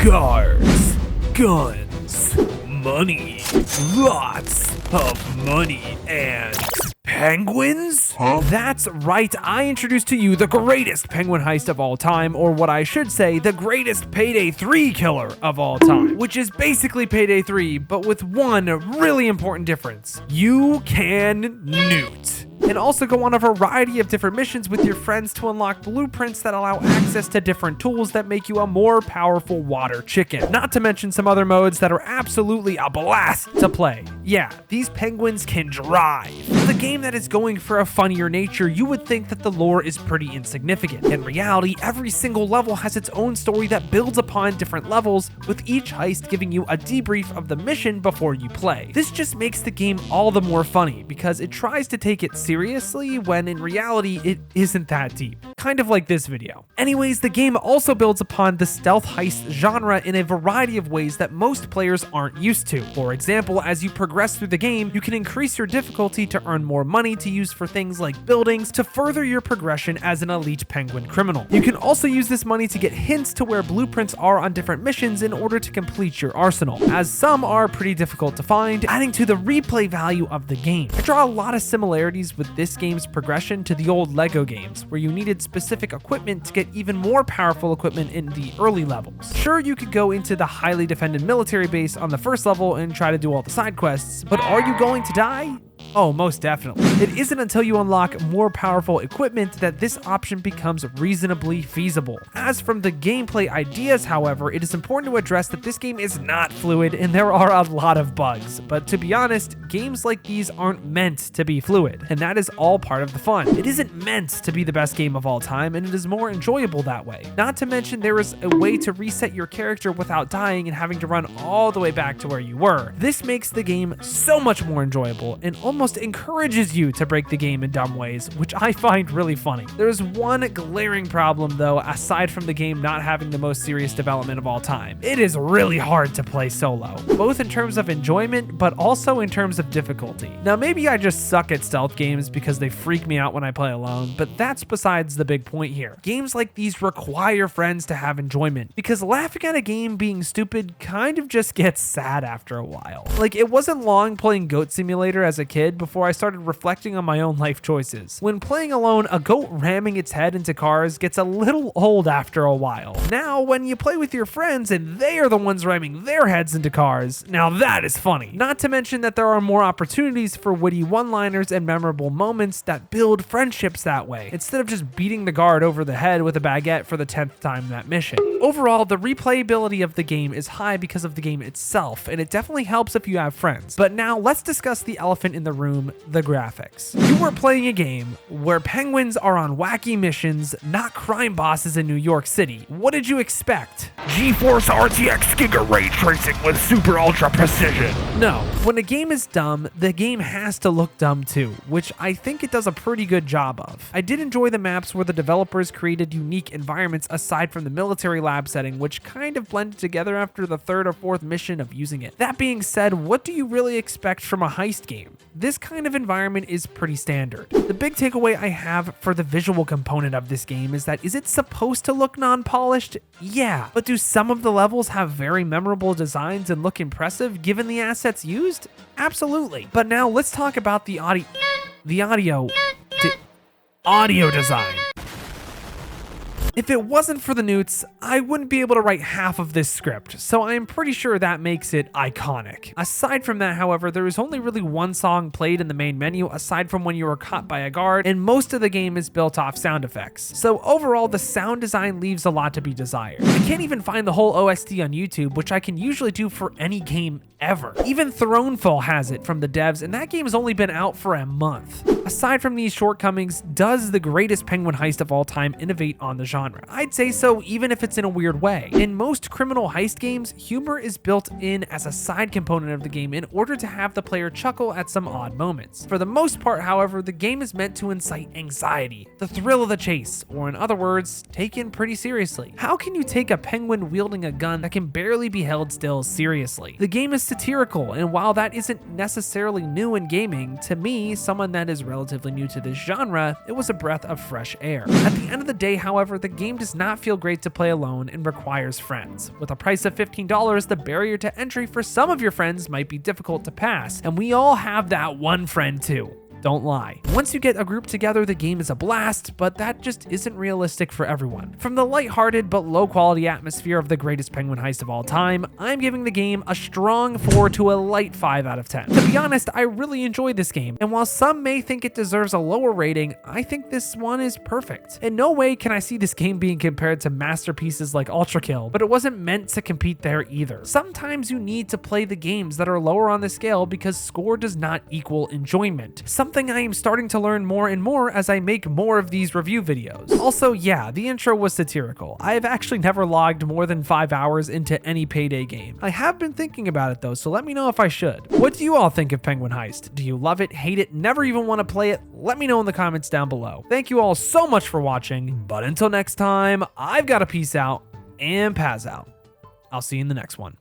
Cars, guns, money, lots of money, and penguins? That's right, I introduced to you the greatest penguin heist of all time, or what I should say, the greatest Payday 3 killer of all time, which is basically Payday 3, but with one really important difference. You can newt. And also go on a variety of different missions with your friends to unlock blueprints that allow access to different tools that make you a more powerful water chicken. Not to mention some other modes that are absolutely a blast to play. Yeah, these penguins can drive. With a game that is going for a funnier nature, you would think that the lore is pretty insignificant. In reality, every single level has its own story that builds upon different levels, with each heist giving you a debrief of the mission before you play. This just makes the game all the more funny because it tries to take it seriously when in reality it isn't that deep. Kind of like this video. Anyways, the game also builds upon the stealth heist genre in a variety of ways that most players aren't used to. For example, as you progress through the game, you can increase your difficulty to earn more money to use for things like buildings to further your progression as an elite penguin criminal. You can also use this money to get hints to where blueprints are on different missions in order to complete your arsenal, as some are pretty difficult to find, adding to the replay value of the game. I draw a lot of similarities with this game's progression to the old LEGO games, where you needed specific equipment to get even more powerful equipment in the early levels. Sure, you could go into the highly defended military base on the first level and try to do all the side quests, but are you going to die? Oh, most definitely. It isn't until you unlock more powerful equipment that this option becomes reasonably feasible. As from the gameplay ideas, however, it is important to address that this game is not fluid and there are a lot of bugs. But to be honest, games like these aren't meant to be fluid, and that is all part of the fun. It isn't meant to be the best game of all time, and it is more enjoyable that way. Not to mention there is a way to reset your character without dying and having to run all the way back to where you were. This makes the game so much more enjoyable and almost encourages you to break the game in dumb ways, which I find really funny. There's one glaring problem though, aside from the game not having the most serious development of all time. It is really hard to play solo, both in terms of enjoyment, but also in terms of difficulty. Now maybe I just suck at stealth games because they freak me out when I play alone, but that's besides the big point here. Games like these require friends to have enjoyment, because laughing at a game being stupid kind of just gets sad after a while. Like, it wasn't long playing Goat Simulator as a kid before I started reflecting on my own life choices. When playing alone, a goat ramming its head into cars gets a little old after a while. Now, when you play with your friends and they are the ones ramming their heads into cars, now that is funny. Not to mention that there are more opportunities for witty one-liners and memorable moments that build friendships that way, instead of just beating the guard over the head with a baguette for the 10th time in that mission. Overall, the replayability of the game is high because of the game itself, and it definitely helps if you have friends. But now let's discuss the elephant in the room, the graphics. You are playing a game where penguins are on wacky missions, not crime bosses in New York City. What did you expect? GeForce RTX Giga Ray Tracing with super ultra precision. No, when a game is dumb, the game has to look dumb too, which I think it does a pretty good job of. I did enjoy the maps where the developers created unique environments aside from the military lab setting, which kind of blended together after the third or fourth mission of using it. That being said, what do you really expect from a heist game? This kind of environment is pretty standard. The big takeaway I have for the visual component of this game is that, is it supposed to look non-polished? Yeah, but do some of the levels have very memorable designs and look impressive given the assets used? Absolutely. But now let's talk about the audio design. If it wasn't for the newts, I wouldn't be able to write half of this script, so I'm pretty sure that makes it iconic. Aside from that, however, there is only really one song played in the main menu aside from when you are caught by a guard, and most of the game is built off sound effects. So overall, the sound design leaves a lot to be desired. I can't even find the whole OST on YouTube, which I can usually do for any game ever. Even Thronefall has it from the devs, and that game has only been out for a month. Aside from these shortcomings, does the greatest penguin heist of all time innovate on the genre? I'd say so, even if it's in a weird way. In most criminal heist games, humor is built in as a side component of the game in order to have the player chuckle at some odd moments. For the most part, however, the game is meant to incite anxiety, the thrill of the chase, or in other words, taken pretty seriously. How can you take a penguin wielding a gun that can barely be held still seriously? The game is satirical, and while that isn't necessarily new in gaming, to me, someone that is relatively new to this genre, it was a breath of fresh air. At the end of the day, however, the game does not feel great to play alone and requires friends. With a price of $15, the barrier to entry for some of your friends might be difficult to pass, and we all have that one friend too. Don't lie. Once you get a group together, the game is a blast, but that just isn't realistic for everyone. From the lighthearted but low-quality atmosphere of the greatest penguin heist of all time, I'm giving the game a strong 4 to a light 5 out of 10. To be honest, I really enjoyed this game, and while some may think it deserves a lower rating, I think this one is perfect. In no way can I see this game being compared to masterpieces like Ultra Kill, but it wasn't meant to compete there either. Sometimes you need to play the games that are lower on the scale because score does not equal enjoyment. Something I am starting to learn more and more as I make more of these review videos. Also, yeah, the intro was satirical. I have actually never logged more than 5 hours into any Payday game. I have been thinking about it though, so let me know if I should. What do you all think of Penguin Heist? Do you love it, hate it, never even want to play it? Let me know in the comments down below. Thank you all so much for watching, but until next time, I've got to peace out and Paz out. I'll see you in the next one.